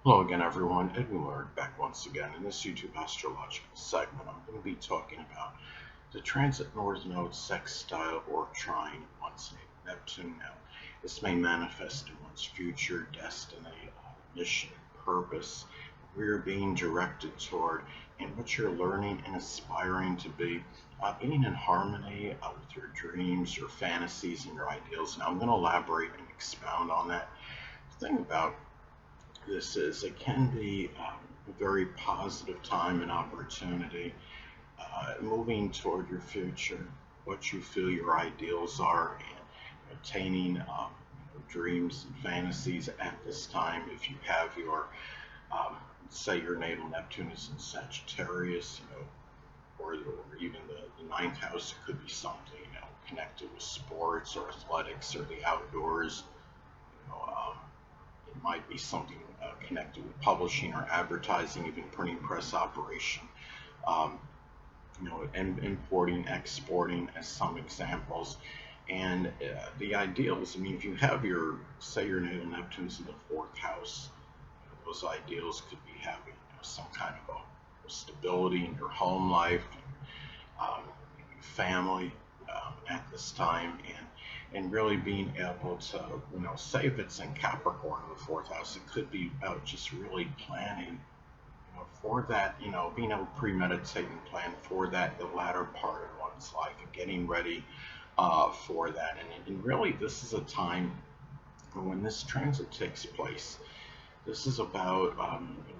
Hello again, everyone. Edwin Learnard back once again. In this YouTube astrological segment, I'm going to be talking about the transit north node sextile or trine once Neptune. Now, this may manifest in one's future, destiny, mission, purpose, where you're being directed toward, and what you're learning and aspiring to be, being in harmony with your dreams, your fantasies, and your ideals. Now, I'm going to elaborate and expound on that. The thing about this is it can be a very positive time and opportunity moving toward your future, what you feel your ideals are, and attaining dreams and fantasies at this time. If you have your, um, say, your natal Neptune is in Sagittarius, or even the ninth house, it could be something connected with sports or athletics or the outdoors. You know, um, it might be something connected with publishing or advertising, even printing press operation. Um, Importing, exporting as some examples. And the ideals, I mean, if you have say your natal Neptune's in the fourth house, those ideals could be having some kind of a stability in your home life, um, family at this time, and really being able to, say if it's in Capricorn in the fourth house, it could be about just really planning, for that, being able to premeditate and plan for that, the latter part of one's life, and getting ready for that. And really, this is a time when this transit takes place. This is about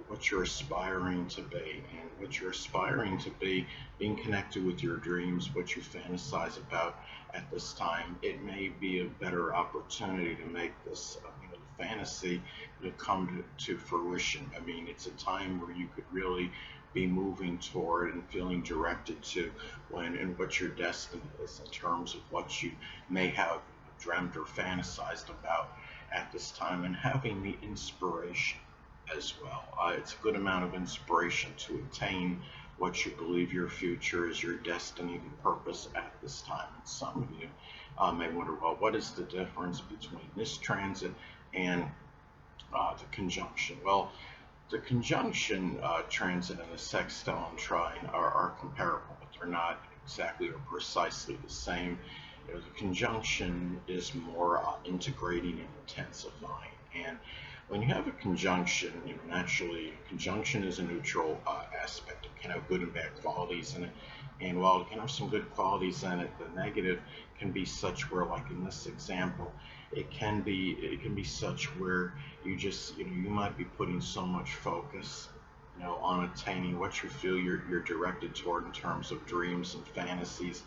what you're aspiring to be, and what you're aspiring to be, being connected with your dreams, what you fantasize about at this time. It may be a better opportunity to make this fantasy to come to fruition. I mean, it's a time where you could really be moving toward and feeling directed to when and what your destiny is in terms of what you may have dreamt or fantasized about at this time, and having the inspiration as well. It's a good amount of inspiration to attain what you believe your future is, your destiny and purpose at this time. And some of you may wonder, well, what is the difference between this transit and the conjunction? Well, the conjunction transit and the sextile and trine are comparable, but they're not exactly or precisely the same. The conjunction is more integrating and intensifying. And when you have a conjunction, naturally, conjunction is a neutral aspect. It can have good and bad qualities in it. And while it can have some good qualities in it, the negative can be such where, like in this example, it can be such where you just you might be putting so much focus on attaining what you feel you're directed toward in terms of dreams and fantasies,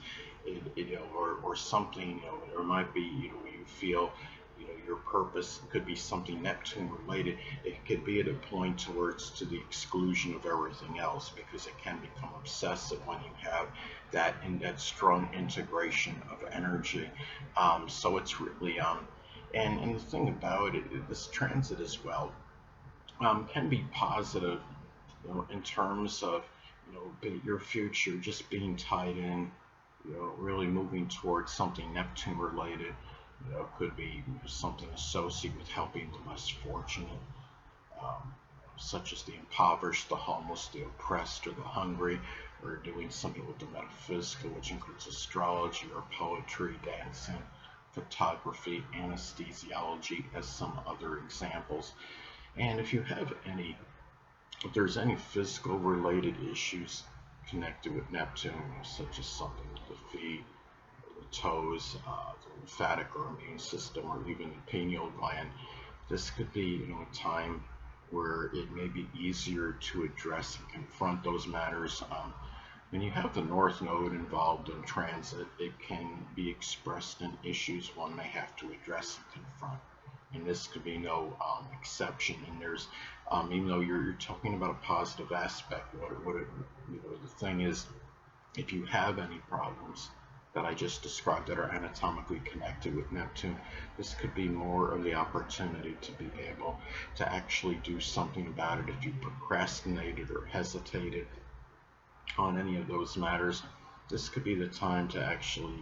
or something, or it might be, you feel, your purpose could be something Neptune related. It could be at a point towards to the exclusion of everything else, because it can become obsessive when you have that strong integration of energy. So it's really, and the thing about it, this transit as well, can be positive, in terms of, your future just being tied in, really moving towards something Neptune related. Could be something associated with helping the less fortunate, um, such as the impoverished, the homeless, the oppressed, or the hungry, or doing something with the metaphysical, which includes astrology or poetry, dancing, photography, anesthesiology, as some other examples. And if there's any physical related issues connected with Neptune, such as something with the feet, the toes, the lymphatic or immune system, or even the pineal gland, this could be, a time where it may be easier to address and confront those matters. When you have the North Node involved in transit, it can be expressed in issues one may have to address and confront. And this could be no exception. And there's, even though you're talking about a positive aspect, the thing is, if you have any problems that I just described that are anatomically connected with Neptune, this could be more of the opportunity to be able to actually do something about it. If you procrastinated or hesitated on any of those matters, this could be the time to actually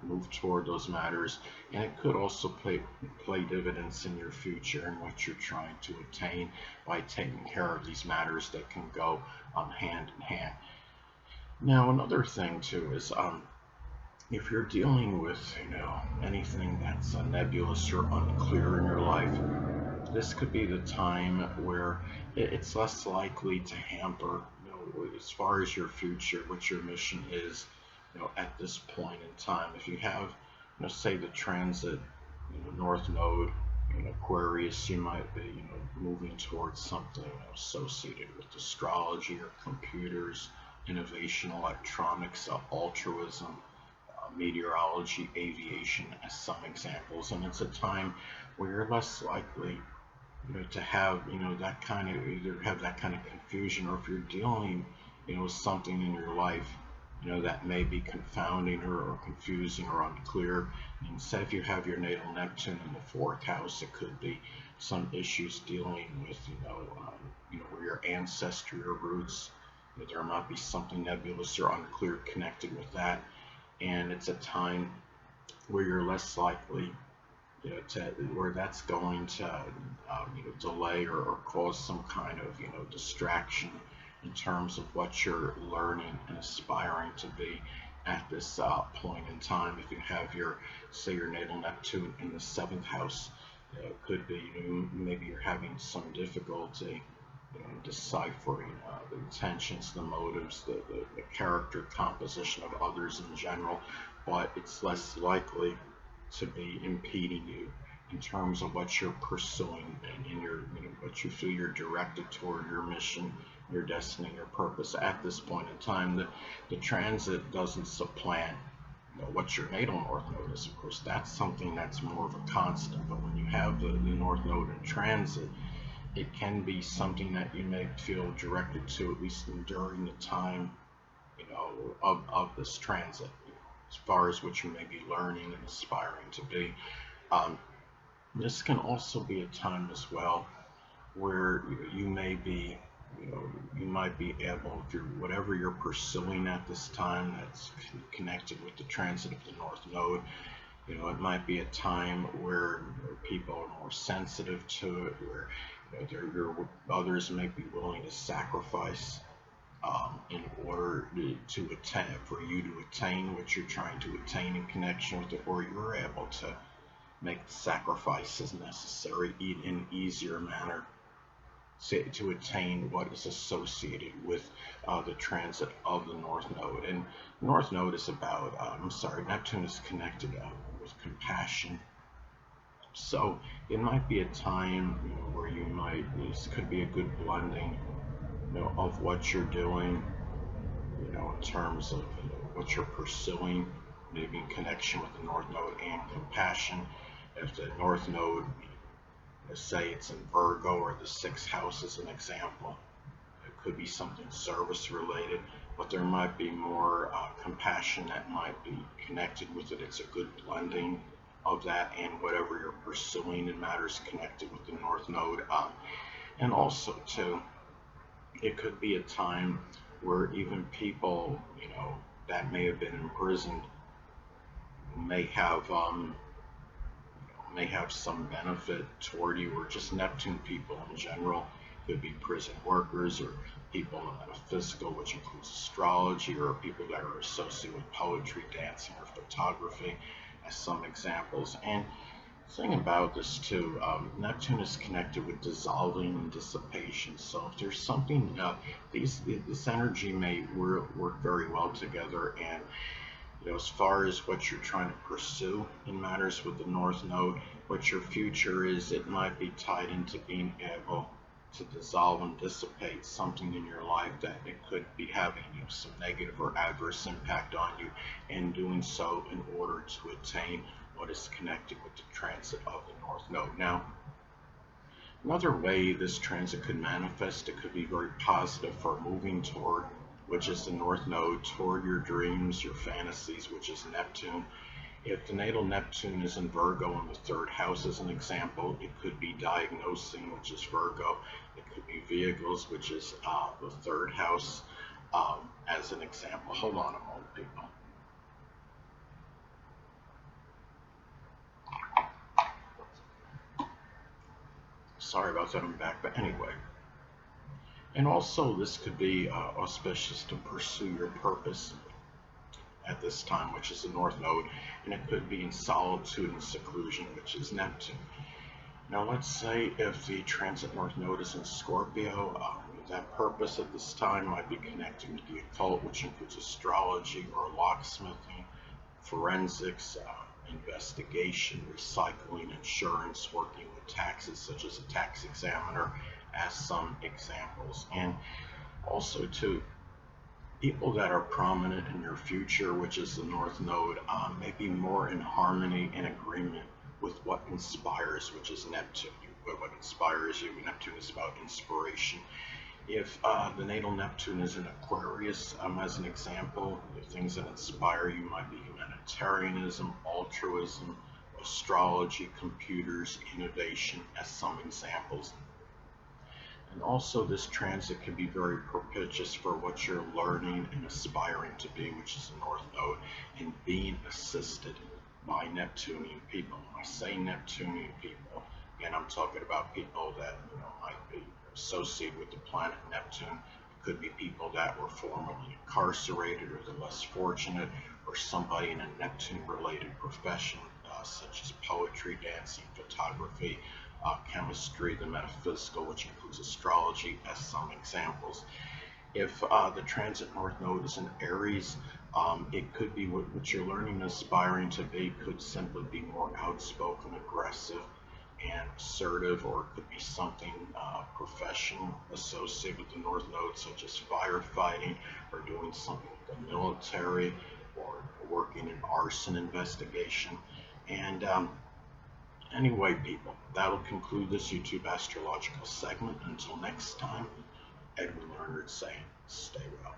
move toward those matters, and it could also play dividends in your future and what you're trying to attain by taking care of these matters that can go hand in hand. Now, another thing too is if you're dealing with anything that's nebulous or unclear in your life, this could be the time where it's less likely to hamper, as far as your future, what your mission is, at this point in time. If you have, say the transit, North Node in Aquarius, you might be, moving towards something associated with astrology or computers, innovation, electronics, altruism, meteorology, aviation, as some examples. And it's a time where you're less likely to have that kind of either have that kind of confusion, or if you're dealing with something in your life that may be confounding or confusing or unclear. And say if you have your natal Neptune in the fourth house, it could be some issues dealing with where your ancestry or roots, there might be something nebulous or unclear connected with that. And it's a time where you're less likely where that's going to delay or cause some kind of distraction in terms of what you're learning and aspiring to be at this point in time. If you have say your natal Neptune in the seventh house, it could be maybe you're having some difficulty deciphering the intentions, the motives, the character composition of others in general, but it's less likely to be impeding you in terms of what you're pursuing and in your what you feel you're directed toward, your mission, your destiny, your purpose at this point in time. The transit doesn't supplant what your natal North Node is. Of course, that's something that's more of a constant, but when you have the North Node in transit, it can be something that you may feel directed to, at least during the time of this transit, as far as what you may be learning and aspiring to be. This can also be a time as well where you may be, you might be able, if you're whatever you're pursuing at this time that's connected with the transit of the North Node, it might be a time where people are more sensitive to it, where others may be willing to sacrifice in order to attain, for you to attain what you're trying to attain in connection with it, or you're able to make the sacrifices necessary in an easier manner to attain what is associated with the transit of the North Node. And North Node is about, Neptune is connected with compassion. So it might be a time where this could be a good blending of what you're doing, in terms of what you're pursuing, maybe in connection with the North Node and compassion. If the North Node, say it's in Virgo or the sixth house as an example, it could be something service related, but there might be more compassion that might be connected with it. It's a good blending of that and whatever you're pursuing in matters connected with the North Node. And also too, it could be a time where even people, that may have been imprisoned may have some benefit toward you, or just Neptune people in general. Could be prison workers or people in metaphysical, which includes astrology, or people that are associated with poetry, dancing, or photography, as some examples. And the thing about this too, Neptune is connected with dissolving and dissipation. So if there's something, this energy may work very well together. And as far as what you're trying to pursue in matters with the North Node, what your future is, it might be tied into being able to dissolve and dissipate something in your life that it could be having some negative or adverse impact on you, and doing so in order to attain what is connected with the transit of the North Node. Now, another way this transit could manifest, it could be very positive for moving toward, which is the North Node, toward your dreams, your fantasies, which is Neptune. If the natal Neptune is in Virgo in the third house as an example, it could be diagnosing, which is Virgo. It could be vehicles, which is the third house. as an example. Hold on a moment, people. Sorry about that, I'm back. But anyway, and also this could be auspicious to pursue your purpose at this time, which is the North Node, and it could be in solitude and seclusion, which is Neptune. Now, let's say if the transit North Node is in Scorpio, that purpose at this time might be connecting with the occult, which includes astrology or locksmithing, forensics, investigation, recycling, insurance, working with taxes, such as a tax examiner, as some examples. And also, too, people that are prominent in your future, which is the North Node, may be more in harmony and agreement with what inspires, which is Neptune. What inspires you, Neptune is about inspiration. If the natal Neptune is in Aquarius, as an example, the things that inspire you might be humanitarianism, altruism, astrology, computers, innovation, as some examples. And also this transit can be very propitious for what you're learning and aspiring to be, which is the North Node, and being assisted by Neptunian people. When I say Neptunian people, again, I'm talking about people that might be associated with the planet Neptune. It could be people that were formerly incarcerated or the less fortunate, or somebody in a Neptune-related profession, such as poetry, dancing, photography, chemistry, the metaphysical, which includes astrology, as some examples. If the transit North Node is in Aries, it could be what you're learning and aspiring to be could simply be more outspoken, aggressive, and assertive, or it could be something professional associated with the North Node, such as firefighting, or doing something with the military, or working in arson investigation. And anyway, people, that'll conclude this YouTube astrological segment. Until next time, Edwin Learnard saying, stay well.